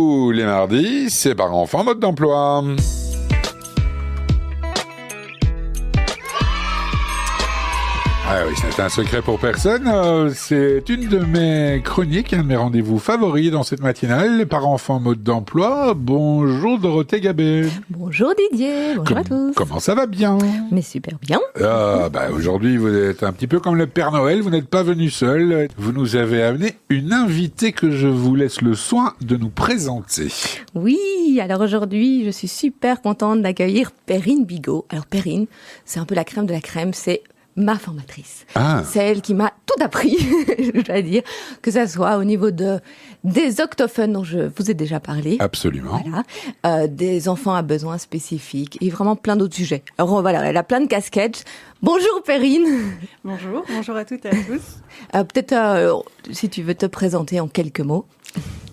Tous les mardis, c'est par enfant mode d'emploi. Ah oui, c'est un secret pour personne. C'est une de mes chroniques, un de mes rendez-vous favoris dans cette matinale, par enfant mode d'emploi. Bonjour Dorothée Gabet. Bonjour Didier, bonjour à tous. Comment ça va bien? Mais super bien. Aujourd'hui, vous êtes un petit peu comme le Père Noël, vous n'êtes pas venu seul. Vous nous avez amené une invitée que je vous laisse le soin de nous présenter. Oui, alors aujourd'hui, je suis super contente d'accueillir Perrine Bigot. Alors Perrine, c'est un peu la crème de la crème, c'est ma formatrice. C'est elle qui m'a tout appris, je dois dire, que ça soit au niveau des octophones dont je vous ai déjà parlé. Absolument. Voilà. Des enfants à besoins spécifiques et vraiment plein d'autres sujets. Alors voilà, elle a plein de casquettes. Bonjour Perrine. Bonjour à toutes et à tous. Peut-être si tu veux te présenter en quelques mots.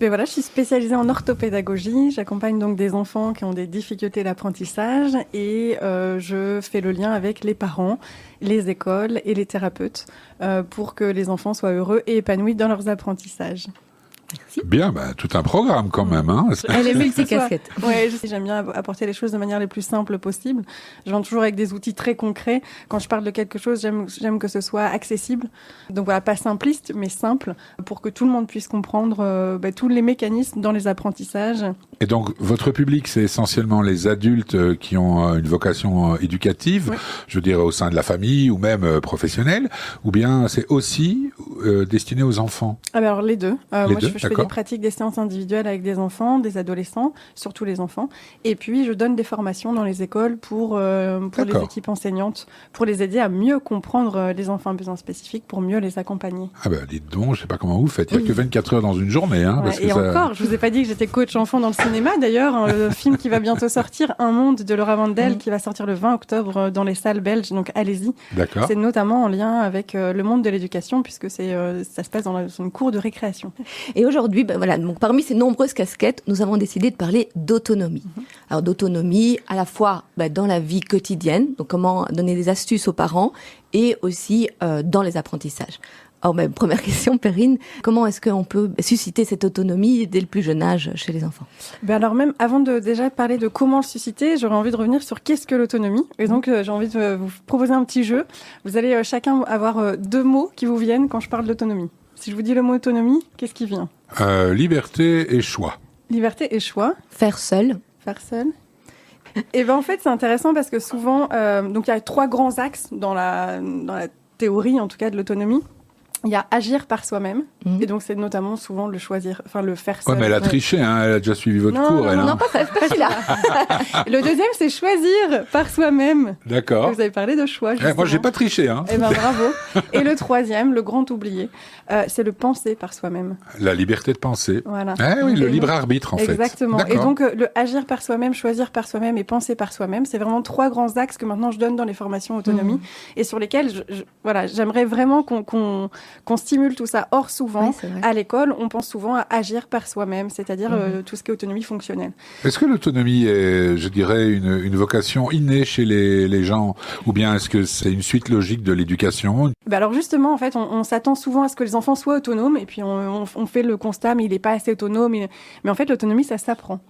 Mais voilà, je suis spécialisée en orthopédagogie. J'accompagne donc des enfants qui ont des difficultés d'apprentissage et je fais le lien avec les parents, les écoles et les thérapeutes pour que les enfants soient heureux et épanouis dans leurs apprentissages. Merci. Bien, tout un programme quand même. Hein. Elle est multicasquette. Ouais, j'aime bien apporter les choses de manière les plus simples possible. Je viens toujours avec des outils très concrets. Quand je parle de quelque chose, j'aime que ce soit accessible. Donc voilà, pas simpliste, mais simple, pour que tout le monde puisse comprendre tous les mécanismes dans les apprentissages. Et donc, votre public, c'est essentiellement les adultes qui ont une vocation éducative, je veux dire au sein de la famille ou même professionnelle, ou bien c'est aussi destiné aux enfants? Alors les deux. Je fais des pratiques des séances individuelles avec des enfants, des adolescents, surtout les enfants. Et puis, je donne des formations dans les écoles pour les équipes enseignantes, pour les aider à mieux comprendre les enfants à besoins spécifiques, pour mieux les accompagner. Ah dites donc, je sais pas comment vous faites. Il n'y a que 24 heures dans une journée. Hein, parce que encore, je vous ai pas dit que j'étais coach enfant dans le cinéma. D'ailleurs, le film qui va bientôt sortir, Un monde de Laura Mandel, qui va sortir le 20 octobre dans les salles belges. Donc, allez-y. D'accord. C'est notamment en lien avec le monde de l'éducation, puisque ça se passe dans une cour de récréation. Et aujourd'hui, donc parmi ces nombreuses casquettes, nous avons décidé de parler d'autonomie. Alors d'autonomie à la fois dans la vie quotidienne, donc comment donner des astuces aux parents, et aussi dans les apprentissages. Alors première question, Perrine, comment est-ce qu'on peut susciter cette autonomie dès le plus jeune âge chez les enfants? Alors même avant de déjà parler de comment le susciter, j'aurais envie de revenir sur qu'est-ce que l'autonomie. Et donc j'ai envie de vous proposer un petit jeu. Vous allez chacun avoir deux mots qui vous viennent quand je parle d'autonomie. Si je vous dis le mot autonomie, qu'est-ce qui vient? Liberté et choix. Liberté et choix. Faire seul. Faire seul. Et en fait, c'est intéressant parce que souvent, donc il y a trois grands axes dans la théorie, en tout cas, de l'autonomie. Il y a agir par soi-même, et donc c'est notamment souvent le choisir, le faire seul. Ouais, mais elle a triché, hein, elle a déjà suivi votre cours, elle. Non, pas celui-là. Le deuxième, c'est choisir par soi-même. D'accord. Vous avez parlé de choix, justement. Moi, j'ai pas triché, hein. Bravo. Et le troisième, le grand oublié, c'est le penser par soi-même. La liberté de penser. Voilà. Oui, le libre arbitre, en fait. Exactement. Et donc, le agir par soi-même, choisir par soi-même et penser par soi-même, c'est vraiment trois grands axes que maintenant je donne dans les formations autonomie, et sur lesquels, j'aimerais vraiment qu'on stimule tout ça. Or, souvent, à l'école, on pense souvent à agir par soi-même, c'est-à-dire tout ce qui est autonomie fonctionnelle. Est-ce que l'autonomie est, je dirais, une vocation innée chez les gens, ou bien est-ce que c'est une suite logique de l'éducation? Alors justement, en fait, on s'attend souvent à ce que les enfants soient autonomes, et puis on fait le constat, mais il n'est pas assez autonome. Mais en fait, l'autonomie, ça s'apprend.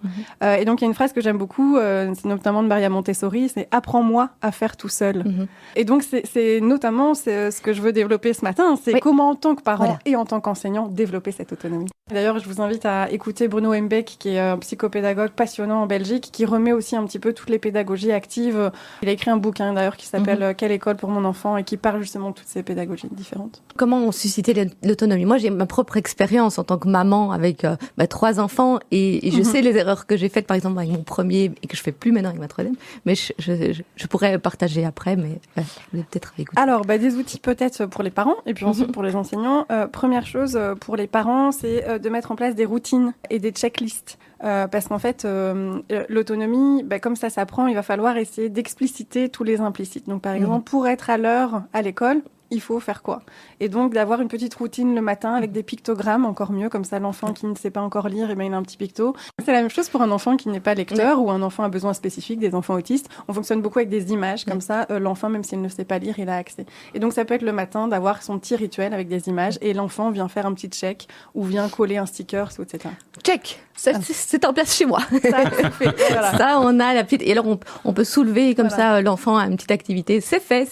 Et donc, il y a une phrase que j'aime beaucoup, c'est notamment de Maria Montessori, c'est « Apprends-moi à faire tout seul ». Et donc, c'est notamment ce que je veux développer ce matin, c'est comment, en tant que parent et en tant qu'enseignant, développer cette autonomie. D'ailleurs, je vous invite à écouter Bruno Hembeck, qui est un psychopédagogue passionnant en Belgique, qui remet aussi un petit peu toutes les pédagogies actives. Il a écrit un bouquin, d'ailleurs, qui s'appelle « Quelle école pour mon enfant ?» et qui parle justement de toutes ces pédagogies différentes. Comment susciter l'autonomie? Moi, j'ai ma propre expérience en tant que maman avec 3 enfants, et je sais les erreurs que j'ai faites, par exemple, avec mon premier, et que je fais plus maintenant avec ma troisième, mais je pourrais partager après, mais je vais peut-être écouter. Alors, des outils peut-être pour les parents, et puis ensuite pour les enseignants. Première chose pour les parents, c'est de mettre en place des routines et des checklists. Parce qu'en fait, l'autonomie, comme ça s'apprend, il va falloir essayer d'expliciter tous les implicites. Donc, par exemple, pour être à l'heure à l'école, il faut faire quoi. Et donc d'avoir une petite routine le matin avec des pictogrammes, encore mieux, comme ça l'enfant qui ne sait pas encore lire, il a un petit picto. C'est la même chose pour un enfant qui n'est pas lecteur ou un enfant à besoins spécifiques, des enfants autistes. On fonctionne beaucoup avec des images, comme ça l'enfant, même s'il ne sait pas lire, il a accès. Et donc ça peut être le matin d'avoir son petit rituel avec des images et l'enfant vient faire un petit check ou vient coller un sticker, etc. Check, c'est en place chez moi. Ça, voilà. Ça, on a la petite... Et alors, on peut soulever comme ça l'enfant à une petite activité. C'est fait.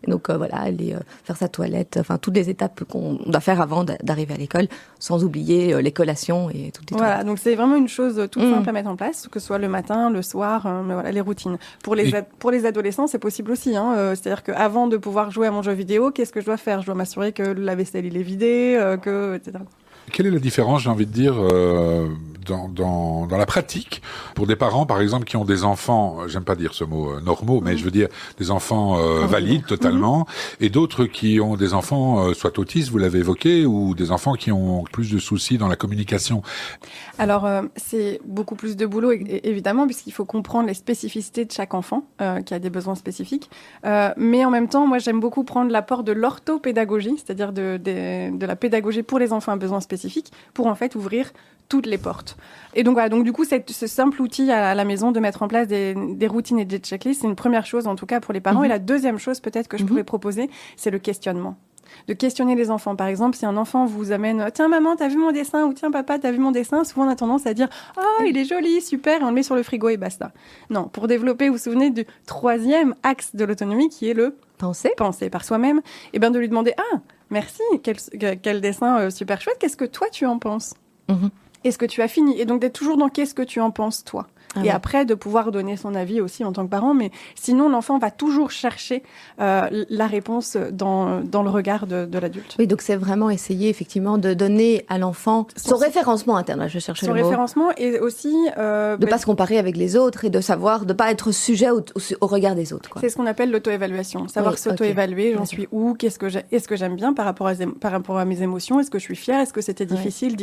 Et donc, voilà, aller faire sa toilette, enfin, toutes les étapes qu'on doit faire avant d'arriver à l'école, sans oublier les collations et toutes les Voilà, donc c'est vraiment une chose toute simple à mettre en place, que ce soit le matin, le soir, mais voilà, les routines. Pour les adolescents, c'est possible aussi. C'est-à-dire qu'avant de pouvoir jouer à mon jeu vidéo, qu'est-ce que je dois faire ? Je dois m'assurer que la vaisselle, il est vidé, etc. Quelle est la différence, j'ai envie de dire, dans la pratique pour des parents, par exemple, qui ont des enfants, j'aime pas dire ce mot normaux, mais je veux dire des enfants valides totalement, et d'autres qui ont des enfants soit autistes, vous l'avez évoqué, ou des enfants qui ont plus de soucis dans la communication? Alors, c'est beaucoup plus de boulot, évidemment, puisqu'il faut comprendre les spécificités de chaque enfant qui a des besoins spécifiques. Mais en même temps, moi, j'aime beaucoup prendre l'apport de l'orthopédagogie, c'est-à-dire de la pédagogie pour les enfants à besoins spécifiques, pour en fait ouvrir toutes les portes. Et donc voilà, donc du coup, ce simple outil à la maison de mettre en place des routines et des checklists, c'est une première chose en tout cas pour les parents. Et la deuxième chose peut-être que je pourrais proposer, c'est le questionnement. De questionner les enfants. Par exemple, si un enfant vous amène « Tiens maman, t'as vu mon dessin ?» ou « Tiens papa, t'as vu mon dessin ?» Souvent on a tendance à dire « Ah, il est joli, super !» et on le met sur le frigo et basta. Non, pour développer, vous vous souvenez du troisième axe de l'autonomie qui est le penser par soi-même, et bien de lui demander « Ah, merci, quel dessin super chouette, qu'est-ce que toi tu en penses ?» Est-ce que tu as fini ? Et donc d'être toujours dans « Qu'est-ce que tu en penses toi ?» Et après, de pouvoir donner son avis aussi en tant que parent. Mais sinon, l'enfant va toujours chercher la réponse dans le regard de l'adulte. Oui, donc c'est vraiment essayer effectivement de donner à l'enfant son référencement interne. Là, je cherchais le mot. Son référencement et aussi... de ne pas se comparer avec les autres et de savoir, de ne pas être sujet au regard des autres. Quoi. C'est ce qu'on appelle l'auto-évaluation. Savoir s'auto-évaluer, j'en suis où, est-ce que j'aime bien par rapport à mes émotions, est-ce que je suis fière, est-ce que c'était difficile.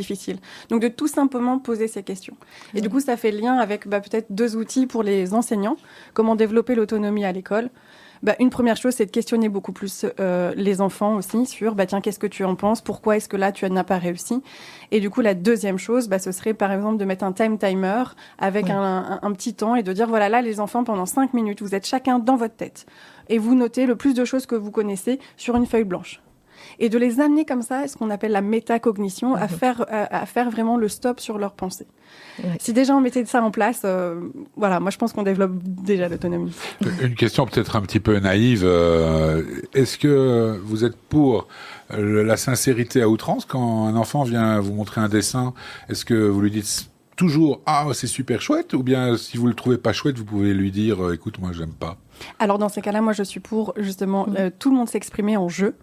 Donc de tout simplement poser ces questions. Et du coup, ça fait lien avec peut-être 2 outils pour les enseignants. Comment développer l'autonomie à l'école ? Une première chose, c'est de questionner beaucoup plus les enfants aussi sur tiens, qu'est-ce que tu en penses ? Pourquoi est-ce que là, tu n'as pas réussi ? Et du coup, la deuxième chose, ce serait par exemple de mettre un timer avec un petit temps et de dire voilà, là, les enfants, pendant 5 minutes, vous êtes chacun dans votre tête et vous notez le plus de choses que vous connaissez sur une feuille blanche. Et de les amener comme ça, ce qu'on appelle la métacognition, à faire vraiment le stop sur leurs pensées. Si déjà on mettait ça en place, moi je pense qu'on développe déjà l'autonomie. Une question peut-être un petit peu naïve. Est-ce que vous êtes pour la sincérité à outrance quand un enfant vient vous montrer un dessin? Est-ce que vous lui dites toujours « Ah, c'est super chouette » ou bien si vous le trouvez pas chouette, vous pouvez lui dire « Écoute, moi j'aime pas ». Alors dans ces cas-là, moi je suis pour justement tout le monde s'exprimer en jeu.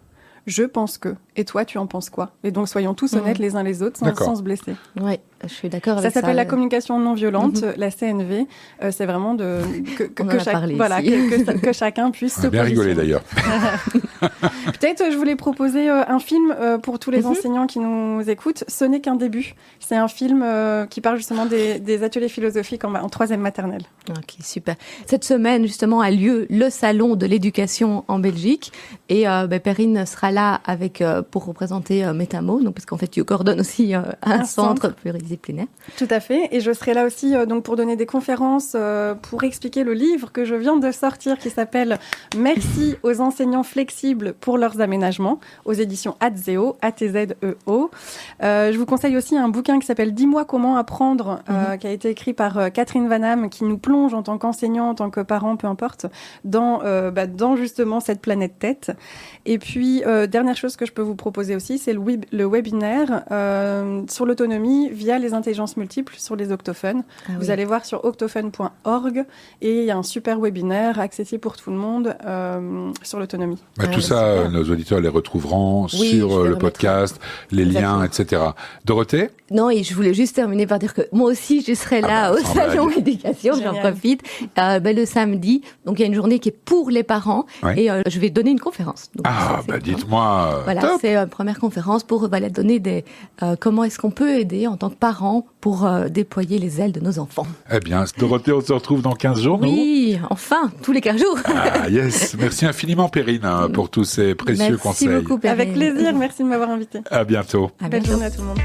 Je pense que. Et toi, tu en penses quoi ? Et donc, soyons tous honnêtes les uns les autres sans se blesser. Oui, je suis d'accord avec ça. Ça s'appelle la communication non violente, la CNV. C'est vraiment que chacun puisse se positionner. Bien rigolé d'ailleurs. Peut-être, je voulais proposer un film pour tous les enseignants qui nous écoutent. Ce n'est qu'un début. C'est un film qui parle justement des ateliers philosophiques en 3e maternelle. Ok, super. Cette semaine, justement, a lieu le salon de l'éducation en Belgique. Et Perrine sera là pour représenter Métamo, donc parce qu'en fait tu coordonnes aussi un centre pluridisciplinaire. Tout à fait, et je serai là aussi donc pour donner des conférences pour expliquer le livre que je viens de sortir qui s'appelle Merci aux enseignants flexibles pour leurs aménagements aux éditions Atzeo, A-T-Z-E-O. Je vous conseille aussi un bouquin qui s'appelle Dis-moi comment apprendre, qui a été écrit par Catherine Vanham, qui nous plonge en tant qu'enseignant, en tant que parent, peu importe, dans justement cette planète tête. Et puis dernière chose que je peux vous proposer aussi, c'est le webinaire sur l'autonomie via les intelligences multiples sur les octophones. Vous allez voir sur octophone.org et il y a un super webinaire accessible pour tout le monde sur l'autonomie. Tout ça, nos auditeurs les retrouveront sur le podcast, les liens, etc. Dorothée ? Non, et je voulais juste terminer par dire que moi aussi, je serai là au salon éducation, j'en profite, le samedi. Donc, il y a une journée qui est pour les parents et je vais donner une conférence. Donc, dites-moi. Voilà, c'est une première conférence pour donner comment est-ce qu'on peut aider en tant que parents pour déployer les ailes de nos enfants. Eh bien, Dorothée, on se retrouve dans 15 jours, Oui, enfin, tous les 15 jours. Yes. Merci infiniment, Perrine, pour tous ces précieux conseils. Merci beaucoup, Perrine. Avec plaisir, merci de m'avoir invité. À bientôt. Belle journée à tout le monde.